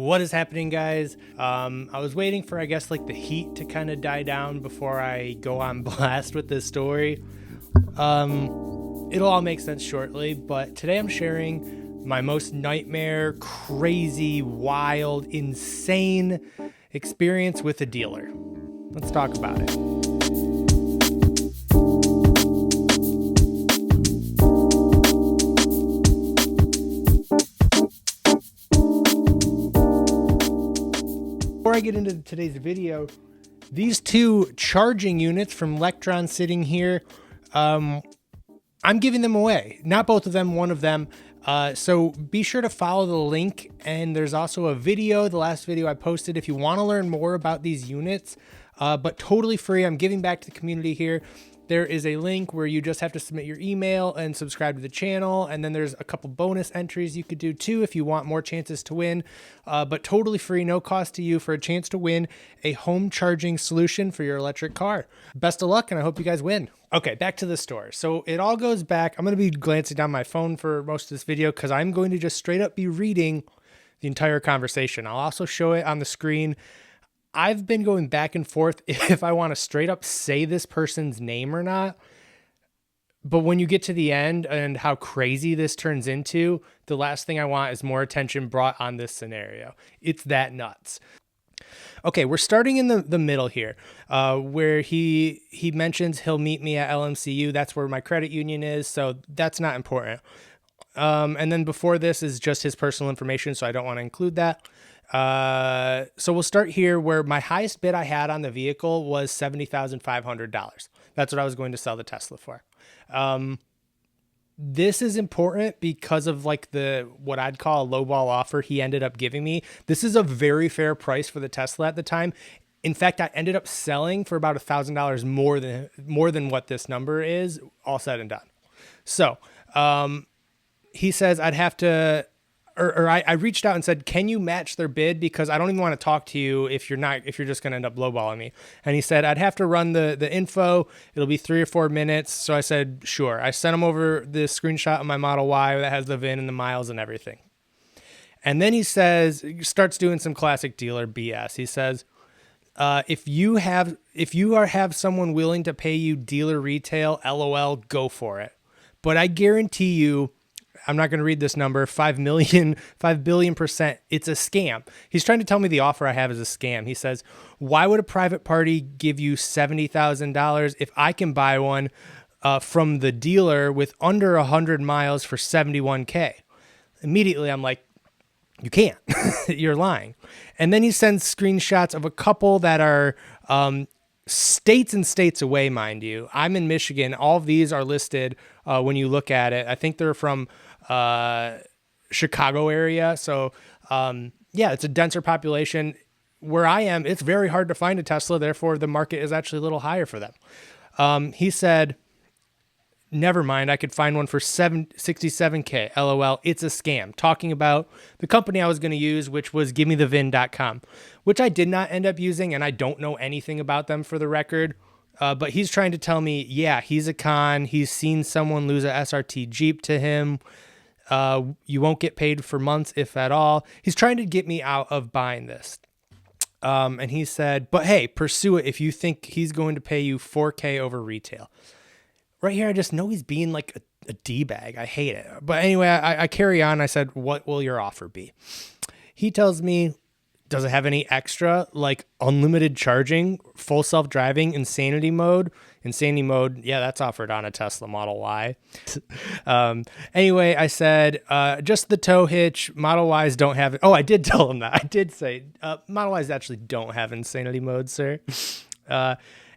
What is happening, guys? I was waiting for, I guess, like the heat to kind of die down before I go on blast with this story. It'll all make sense shortly, but today I'm sharing my most nightmare, crazy, wild, insane experience with a dealer. Let's talk about it. Before I get into today's video, these two charging units from Lectron sitting here, I'm giving them away. Not both of them, one of them. So be sure to follow the link, and there's also a video, the last video I posted, if you want to learn more about these units, but totally free. I'm giving back to the community here. There is a link where you just have to submit your email and subscribe to the channel. And then there's a couple bonus entries you could do too if you want more chances to win, but totally free, no cost to you, for a chance to win a home charging solution for your electric car. Best of luck, and I hope you guys win. Okay, back to the store. So it all goes back. I'm going to be glancing down my phone for most of this video because I'm going to just straight up be reading the entire conversation. I'll also show it on the screen. I've been going back and forth if I want to straight up say this person's name or not. But when you get to the end and how crazy this turns into, the last thing I want is more attention brought on this scenario. It's that nuts. Okay, we're starting in the middle here, where he mentions he'll meet me at LMCU. That's where my credit union is, so that's not important. And then before this is just his personal information, so I don't want to include that. So we'll start here where my highest bid I had on the vehicle was $70,500. That's what I was going to sell the Tesla for. This is important because of like what I'd call a lowball offer he ended up giving me. This is a very fair price for the Tesla at the time. In fact, I ended up selling for about $1,000 more than what this number is, all said and done. So, he says I'd have to, I reached out and said, can you match their bid? Because I don't even want to talk to you if you're just going to end up lowballing me. And he said, I'd have to run the info. It'll be 3 or 4 minutes. So I said, sure. I sent him over the screenshot of my Model Y that has the VIN and the miles and everything. And then he starts doing some classic dealer BS. He says, if you have someone willing to pay you dealer retail, LOL, go for it. But I guarantee you, I'm not going to read this number, 5 billion%, it's a scam. He's trying to tell me the offer I have is a scam. He says, why would a private party give you $70,000 if I can buy one from the dealer with under 100 miles for $71K? Immediately, I'm like, you can't. You're lying. And then he sends screenshots of a couple that are states and states away, mind you. I'm in Michigan. All of these are listed when you look at it. I think they're from Chicago area. So yeah, it's a denser population. Where I am, it's very hard to find a Tesla. Therefore, the market is actually a little higher for them. He said, never mind, I could find one for $67K. LOL, it's a scam. Talking about the company I was going to use, which was givemethevin.com, which I did not end up using, and I don't know anything about them for the record. But he's trying to tell me, yeah, he's a con. He's seen someone lose a SRT Jeep to him. You won't get paid for months, if at all. He's trying to get me out of buying this. And he said, but hey, pursue it if you think he's going to pay you $4K over retail. Right here, I just know he's being like a D-bag. I hate it. But anyway, I carry on. I said, what will your offer be? He tells me, does it have any extra, like unlimited charging, full self-driving, insanity mode? Insanity mode, yeah, that's offered on a Tesla Model Y. Anyway, I said, just the tow hitch. Model Ys don't have it. Oh, I did tell him that. I did say, Model Ys actually don't have insanity mode, sir.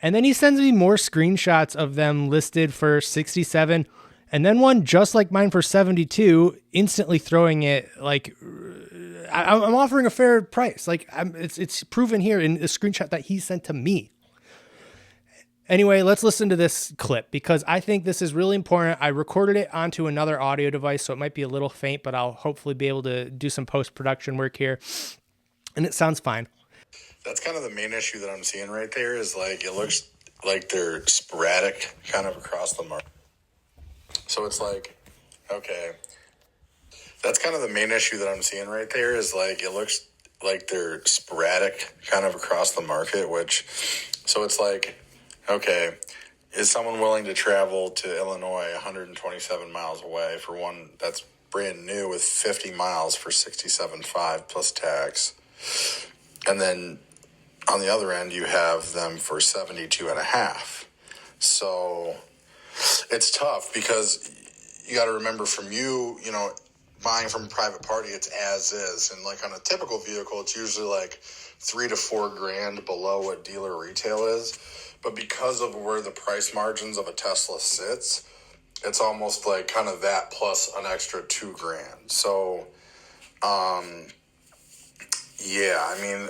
And then he sends me more screenshots of them listed for 67, and then one just like mine for 72, instantly throwing it like, I'm offering a fair price. Like it's proven here in a screenshot that he sent to me. Anyway, let's listen to this clip because I think this is really important. I recorded it onto another audio device, so it might be a little faint, but I'll hopefully be able to do some post-production work here. And it sounds fine. That's kind of the main issue that I'm seeing right there is like, it looks like they're sporadic kind of across the market. So it's like, okay, that's kind of the main issue that I'm seeing right there is like, it looks like they're sporadic kind of across the market, so it's like, okay, is someone willing to travel to Illinois 127 miles away for one that's brand new with 50 miles for 67.5 plus tax? And then on the other end, you have them for 72.5. So it's tough because you got to remember buying from a private party, it's as is. And like on a typical vehicle, it's usually like $3,000 to $4,000 below what dealer retail is. But because of where the price margins of a Tesla sits, it's almost like kind of that plus an extra $2,000. So, yeah, I mean,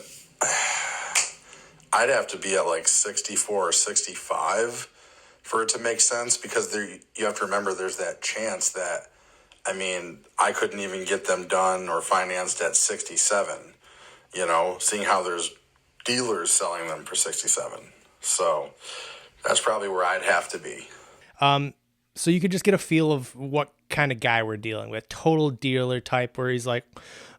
I'd have to be at like 64 or 65 for it to make sense, because you have to remember there's that chance that, I mean, I couldn't even get them done or financed at 67, seeing how there's dealers selling them for 67. So that's probably where I'd have to be. So you could just get a feel of what kind of guy we're dealing with. Total dealer type where he's like,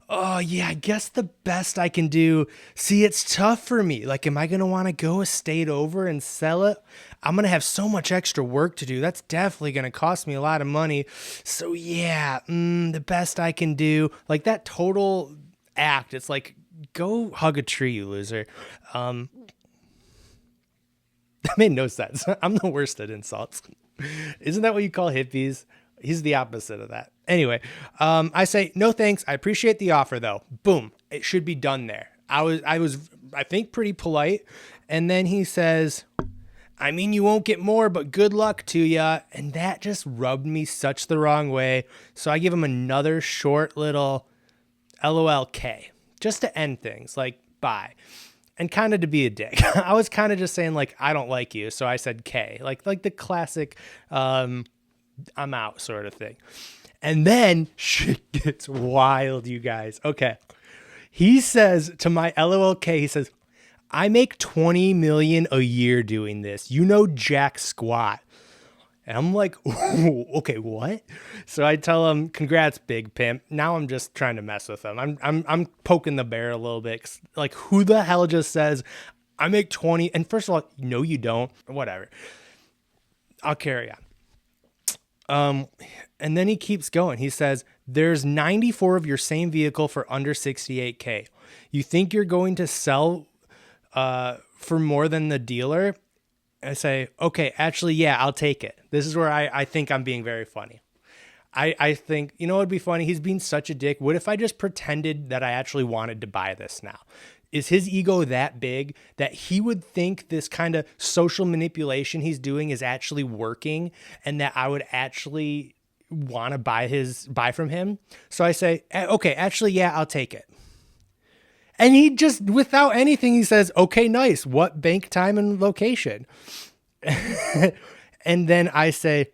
oh yeah, I guess the best I can do. See, it's tough for me. Like, am I going to want to go a state over and sell it? I'm going to have so much extra work to do. That's definitely going to cost me a lot of money. So yeah, the best I can do. Like that total act. It's like, go hug a tree, you loser. That made no sense. I'm the worst at insults. Isn't that what you call hippies? He's the opposite of that. Anyway, I say, no thanks. I appreciate the offer though. Boom. It should be done there. I think pretty polite. And then he says, I mean, you won't get more, but good luck to ya. And that just rubbed me such the wrong way. So I give him another short little LOLK just to end things, like, bye. And kind of to be a dick. I was kind of just saying, like, I don't like you. So I said K, like the classic, I'm out sort of thing. And then shit gets wild, you guys. Okay. He says to my LOLK, he says, I make 20 million a year doing this. Jack squat. And I'm like, ooh, okay, what? So I tell him, congrats, big pimp. Now I'm just trying to mess with him. I'm poking the bear a little bit. Like, who the hell just says I make 20? And first of all, no, you don't. Whatever. I'll carry on. And then he keeps going. He says, there's 94 of your same vehicle for under 68K. You think you're going to sell for more than the dealer? I say, okay, actually, yeah, I'll take it. This is where I think I'm being very funny. I think, it'd be funny. He's being such a dick. What if I just pretended that I actually wanted to buy this now? Is his ego that big that he would think this kind of social manipulation he's doing is actually working and that I would actually want to buy from him? So I say, okay, actually, yeah, I'll take it. And he just, without anything, he says, okay, nice. What bank, time, and location? And then I say,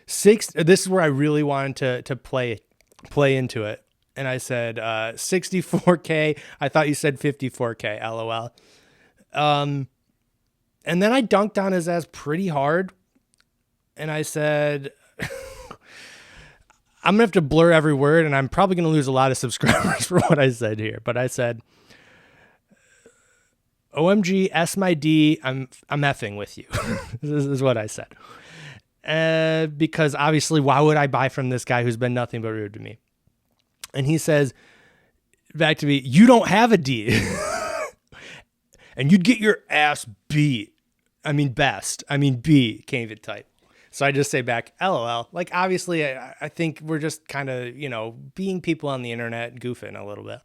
this is where I really wanted to play into it. And I said, 64K. I thought you said 54K, LOL. And then I dunked on his ass pretty hard. And I said, I'm going to have to blur every word, and I'm probably going to lose a lot of subscribers for what I said here. But I said, OMG, S my D, I'm effing with you. This is what I said. Because obviously, why would I buy from this guy who's been nothing but rude to me? And he says back to me, you don't have a D. And you'd get your ass beat. I mean, B, can't even type. So I just say back, LOL. Like, obviously, I think we're just kind of, being people on the internet, goofing a little bit.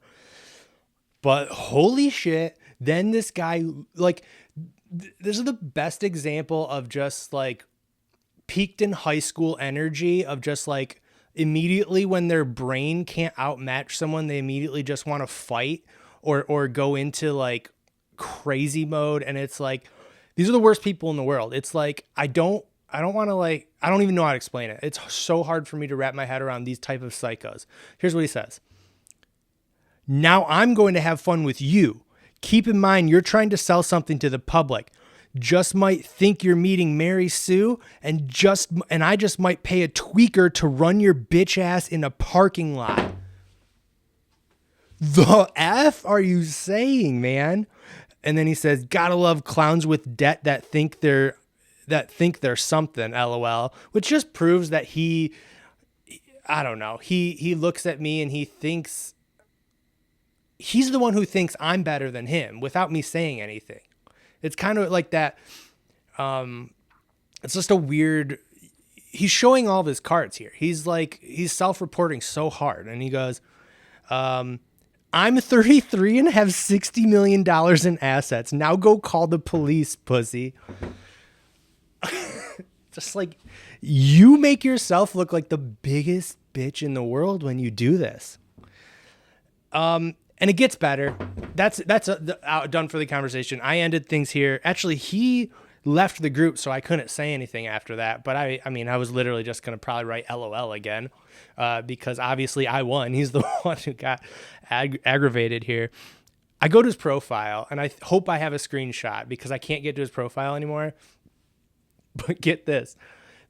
But holy shit, then this guy, like, this is the best example of just, like, peaked in high school energy of just, like, immediately when their brain can't outmatch someone, they immediately just want to fight or go into, like, crazy mode. And it's like, these are the worst people in the world. It's like, I don't want to, like, I don't even know how to explain it. It's so hard for me to wrap my head around these type of psychos. Here's what he says. Now I'm going to have fun with you. Keep in mind, you're trying to sell something to the public. Just might think you're meeting Mary Sue and I just might pay a tweaker to run your bitch ass in a parking lot. The F are you saying, man? And then he says, gotta love clowns with debt that think they're something, LOL. Which just proves that I don't know. He looks at me and he thinks he's the one who thinks I'm better than him without me saying anything. It's kind of like that. It's just a weird. He's showing all of his cards here. He's self-reporting so hard, and he goes, "I'm 33 and have $60 million in assets. Now go call the police, pussy." Just like, you make yourself look like the biggest bitch in the world when you do this. And it gets better. That's done for the conversation. I ended things here. Actually, he left the group, so I couldn't say anything after that. But I mean, I was literally just gonna probably write LOL again, because obviously I won. He's the one who got aggravated here. I go to his profile, and I hope I have a screenshot because I can't get to his profile anymore. But get this.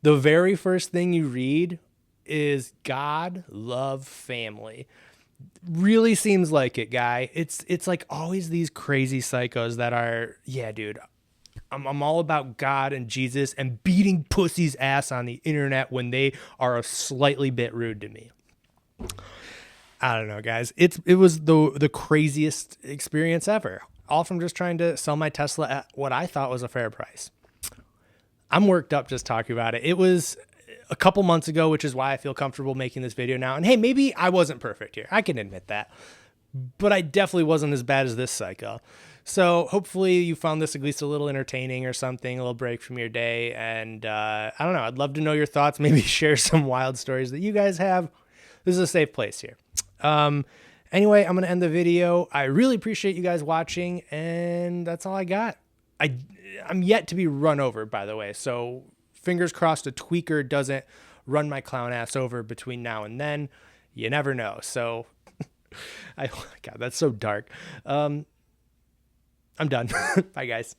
The very first thing you read is God, love, family. Really seems like it, guy. It's like always these crazy psychos that are, yeah, dude, I'm all about God and Jesus and beating pussy's ass on the internet when they are a slightly bit rude to me. I don't know, guys. It was the craziest experience ever. All from just trying to sell my Tesla at what I thought was a fair price. I'm worked up just talking about it. It was a couple months ago, which is why I feel comfortable making this video now. And hey, maybe I wasn't perfect here. I can admit that. But I definitely wasn't as bad as this cycle. So hopefully you found this at least a little entertaining or something, a little break from your day. And I don't know. I'd love to know your thoughts. Maybe share some wild stories that you guys have. This is a safe place here. Anyway, I'm going to end the video. I really appreciate you guys watching. And that's all I got. I'm yet to be run over, by the way. So fingers crossed a tweaker doesn't run my clown ass over between now and then. You never know. So God, that's so dark. I'm done. Bye, guys.